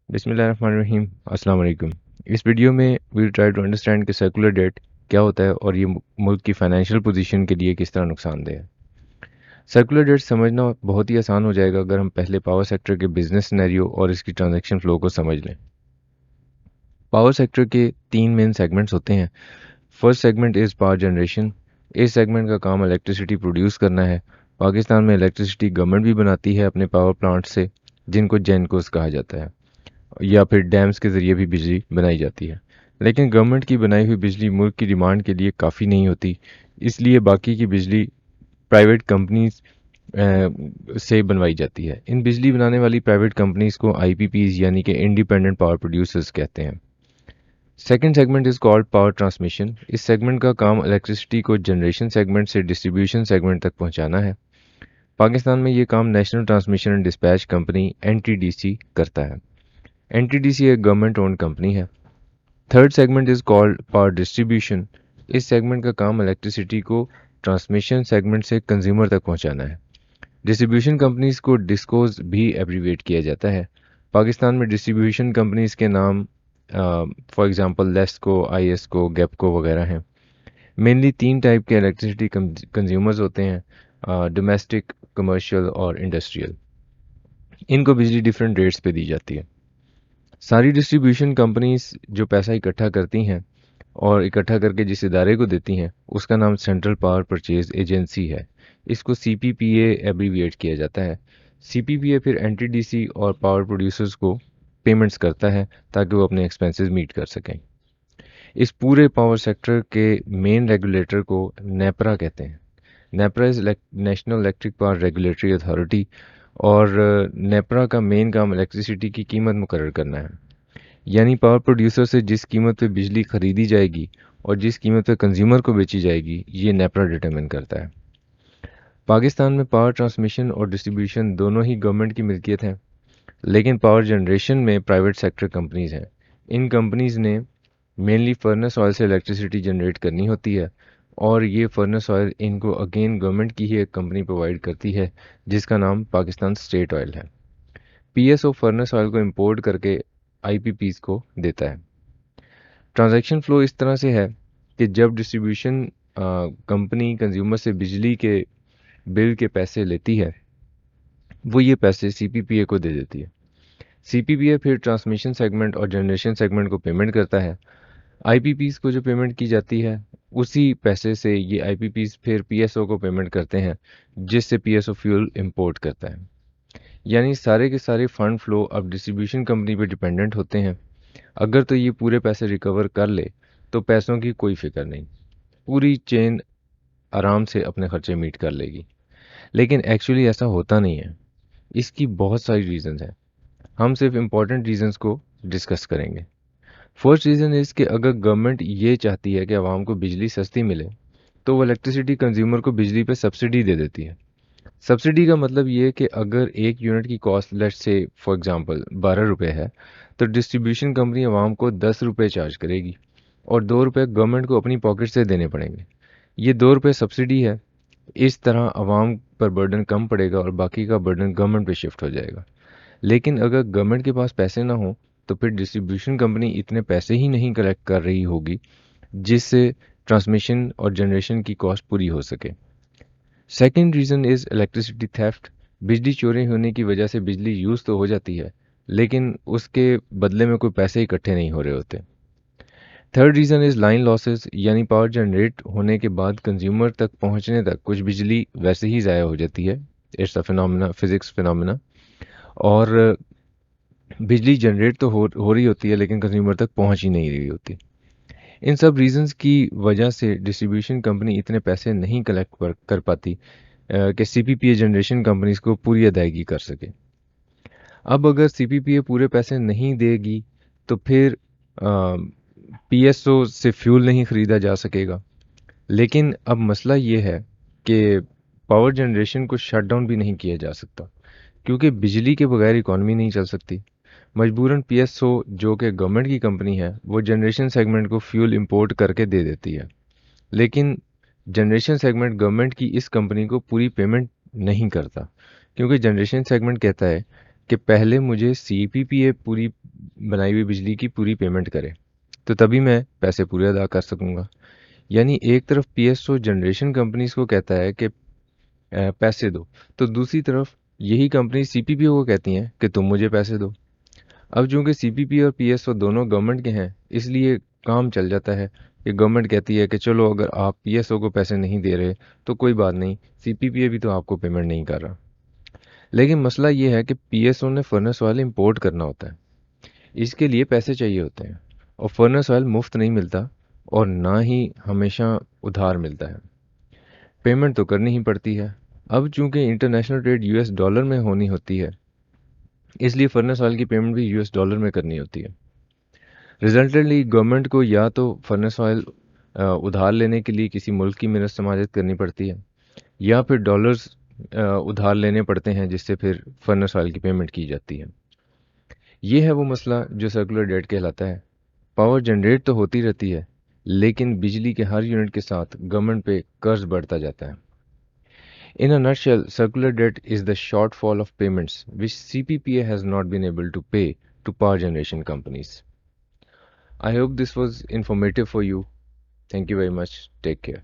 बिस्मिल्लाहिर्रहमानिर्रहीम। अस्सलाम वालेकुम। इस वीडियो में वी ट्राई टू अंडरस्टैंड कि सर्कुलर डेट क्या होता है और ये मुल्क की फाइनेंशियल पोजीशन के लिए किस तरह नुकसानदेह है। सर्कुलर डेट समझना बहुत ही आसान हो जाएगा अगर हम पहले पावर सेक्टर के बिजनेस सिनेरियो और इसकी ट्रांजैक्शन फ्लो को समझ लें। पावर सेक्टर के तीन मेन सेगमेंट्स होते हैं। First segment is power generation. इस सेगमेंट का काम इलेक्ट्रिसिटी प्रोड्यूस करना है। पाकिस्तान में इलेक्ट्रिसिटी गवर्नमेंट भी बनाती है अपने पावर प्लांट से, जिनको जेनकोस कहा जाता है, या फिर डैम्स के ज़रिए भी बिजली बनाई जाती है। लेकिन गवर्नमेंट की बनाई हुई बिजली मुल्क की डिमांड के लिए काफ़ी नहीं होती, इसलिए बाकी की बिजली प्राइवेट कंपनीज से बनवाई जाती है। इन बिजली बनाने वाली प्राइवेट कंपनीज को आईपीपीज यानी कि इंडिपेंडेंट पावर प्रोड्यूसर्स कहते हैं। Second segment is called power transmission. इस सेगमेंट का काम इलेक्ट्रिसिटी को जनरेशन सेगमेंट से डिस्ट्रीब्यूशन सेगमेंट तक पहुंचाना है। पाकिस्तान में ये काम national transmission and dispatch company NTDC करता है। एनटीडीसी एक गवर्नमेंट ओन्ड कंपनी है। Third segment is called power distribution. इस सेगमेंट का काम इलेक्ट्रिसिटी को ट्रांसमिशन सेगमेंट से कंज्यूमर तक पहुंचाना है। डिस्ट्रीब्यूशन कंपनीज को डिस्कोज भी एब्रीवेट किया जाता है। पाकिस्तान में डिस्ट्रीब्यूशन कंपनीज के नाम फॉर एग्जांपल लेस्को, आईएसको, गेपको वगैरह हैं। मेनली तीन टाइप के इलेक्ट्रिसिटी कंज्यूमर्स होते हैं, डोमेस्टिक, कमर्शियल और इंडस्ट्रियल। इनको बिजली डिफरेंट रेट्स पे दी जाती है। सारी डिस्ट्रीब्यूशन कंपनीज जो पैसा इकट्ठा करती हैं और इकट्ठा करके जिस इदारे को देती हैं, उसका नाम सेंट्रल पावर परचेज एजेंसी है। इसको सीपीपीए एब्रीविएट किया जाता है। सीपीपीए फिर एनटीडीसी और पावर प्रोड्यूसर्स को पेमेंट्स करता है ताकि वो अपने एक्सपेंसेस मीट कर सकें। इस पूरे पावर सेक्टर के मेन रेगुलेटर को नेपरा कहते हैं। NEPRA is national electric power regulatory authority, और नेपरा का मेन काम इलेक्ट्रिसिटी की कीमत मुकर्रर करना है। यानी पावर प्रोड्यूसर से जिस कीमत पे बिजली खरीदी जाएगी और जिस कीमत पे कंज्यूमर को बेची जाएगी, ये नेपरा डिटरमिन करता है। पाकिस्तान में पावर ट्रांसमिशन और डिस्ट्रीब्यूशन दोनों ही गवर्नमेंट की मिल्कियत है, लेकिन पावर जनरेशन में प्राइवेट सेक्टर कंपनीज हैं। इन कंपनीज ने मेनली फर्नेस ऑयल से इलेक्ट्रिसिटी जनरेट करनी होती है, और ये फर्नेस ऑयल इनको अगेन गवर्नमेंट की ही एक कंपनी प्रोवाइड करती है जिसका नाम पाकिस्तान स्टेट ऑयल है। पीएसओ फर्नेस ऑयल को इंपोर्ट करके आईपीपीज को देता है। ट्रांजैक्शन फ्लो इस तरह से है कि जब डिस्ट्रीब्यूशन कंपनी कंज्यूमर से बिजली के बिल के पैसे लेती है, वो ये पैसे सीपीपीए को दे देती है। सीपीपीए फिर ट्रांसमिशन सेगमेंट और जनरेशन सेगमेंट को पेमेंट करता है। आईपीपीज को जो पेमेंट की जाती है, उसी पैसे से ये आईपीपीज फिर पीएसओ को पेमेंट करते हैं, जिससे पीएसओ फ्यूल इंपोर्ट करता है। यानी सारे के सारे फंड फ्लो अब डिस्ट्रीब्यूशन कंपनी पे डिपेंडेंट होते हैं। अगर तो ये पूरे पैसे रिकवर कर ले तो पैसों की कोई फिक्र नहीं, पूरी चेन आराम से अपने खर्चे मीट कर लेगी। लेकिन एक्चुअली ऐसा होता नहीं है। इसकी बहुत सारी रीजंस हैं। हम सिर्फ इम्पोर्टेंट रीजंस को डिस्कस करेंगे। फर्स्ट रीज़न इज़ कि अगर गवर्नमेंट ये चाहती है कि आवाम को बिजली सस्ती मिले, तो वो इलेक्ट्रिसिटी कंज्यूमर को बिजली पे सब्सिडी दे देती है। सब्सिडी का मतलब ये है कि अगर एक यूनिट की cost let's say for example 12 रुपए है, तो डिस्ट्रीब्यूशन कंपनी आवाम को 10 रुपए चार्ज करेगी और 2 रुपए गवर्नमेंट को अपनी पॉकेट से देने पड़ेंगे। ये 2 रुपए सब्सिडी है। इस तरह आवाम पर बर्डन कम पड़ेगा और बाकी का बर्डन गवर्नमेंट पे शिफ्ट हो जाएगा। लेकिन अगर गवर्नमेंट के पास पैसे ना हो, तो फिर डिस्ट्रीब्यूशन कंपनी इतने पैसे ही नहीं कलेक्ट कर रही होगी जिससे ट्रांसमिशन और जनरेशन की कॉस्ट पूरी हो सके। Second reason is electricity theft. बिजली चोरी होने की वजह से बिजली यूज़ तो हो जाती है, लेकिन उसके बदले में कोई पैसे इकट्ठे नहीं हो रहे होते। Third reason is line losses, यानी पावर जनरेट होने के बाद कंज्यूमर तक पहुंचने तक कुछ बिजली वैसे ही ज़ाया हो जाती है। It's a phenomena, physics phenomena. और बिजली जनरेट तो हो रही होती है, लेकिन कंज्यूमर तक पहुंच ही नहीं रही होती। इन सब रीजंस की वजह से डिस्ट्रीब्यूशन कंपनी इतने पैसे नहीं कलेक्ट कर पाती कि सीपीपीए जनरेशन कंपनीज को पूरी अदायगी कर सके। अब अगर सीपीपीए पूरे पैसे नहीं देगी, तो फिर पीएसओ से फ्यूल नहीं खरीदा जा सकेगा। लेकिन अब मसला ये है कि पावर जनरेशन को शट डाउन भी नहीं किया जा सकता, क्योंकि बिजली के बगैर इकॉनमी नहीं चल सकती। मजबूरन पीएसओ, जो कि गवर्नमेंट की कंपनी है, वो जनरेशन सेगमेंट को फ्यूल इंपोर्ट करके दे देती है। लेकिन जनरेशन सेगमेंट गवर्नमेंट की इस कंपनी को पूरी पेमेंट नहीं करता, क्योंकि जनरेशन सेगमेंट कहता है कि पहले मुझे सीपीपीए पूरी बनाई हुई बिजली की पूरी पेमेंट करे, तो तभी मैं पैसे पूरे अदा कर सकूँगा। यानी एक तरफ पीएसओ जनरेशन कंपनीज़ को कहता है कि पैसे दो, तो दूसरी तरफ यही कंपनी सीपीपीओ को कहती हैं कि तुम मुझे पैसे दो। अब चूँकि सीपीपी और पीएसओ दोनों गवर्नमेंट के हैं, इसलिए काम चल जाता है कि गवर्नमेंट कहती है कि चलो अगर आप पीएसओ को पैसे नहीं दे रहे तो कोई बात नहीं, सीपीपीए भी तो आपको पेमेंट नहीं कर रहा। लेकिन मसला ये है कि पीएसओ ने फर्नेस ऑयल इंपोर्ट करना होता है, इसके लिए पैसे चाहिए होते हैं, और फर्नेस ऑयल मुफ्त नहीं मिलता और ना ही हमेशा उधार मिलता है, पेमेंट तो करनी ही पड़ती है। अब चूंकि इंटरनेशनल ट्रेड यूएस डॉलर में होनी होती है, इसलिए फर्नेस ऑयल की पेमेंट भी यूएस डॉलर में करनी होती है। रिजल्टेंटली गवर्नमेंट को या तो फर्नेस ऑयल उधार लेने के लिए किसी मुल्क की मिन्नत समाजत करनी पड़ती है, या फिर डॉलर्स उधार लेने पड़ते हैं, जिससे फिर फर्नेस ऑयल की पेमेंट की जाती है। ये है वो मसला जो सर्कुलर डेट कहलाता है। पावर जनरेट तो होती रहती है, लेकिन बिजली के हर यूनिट के साथ गवर्नमेंट पे कर्ज बढ़ता जाता है। In a nutshell, circular debt is the shortfall of payments which CPPA has not been able to pay to power generation companies. I hope this was informative for you. Thank you very much. Take care.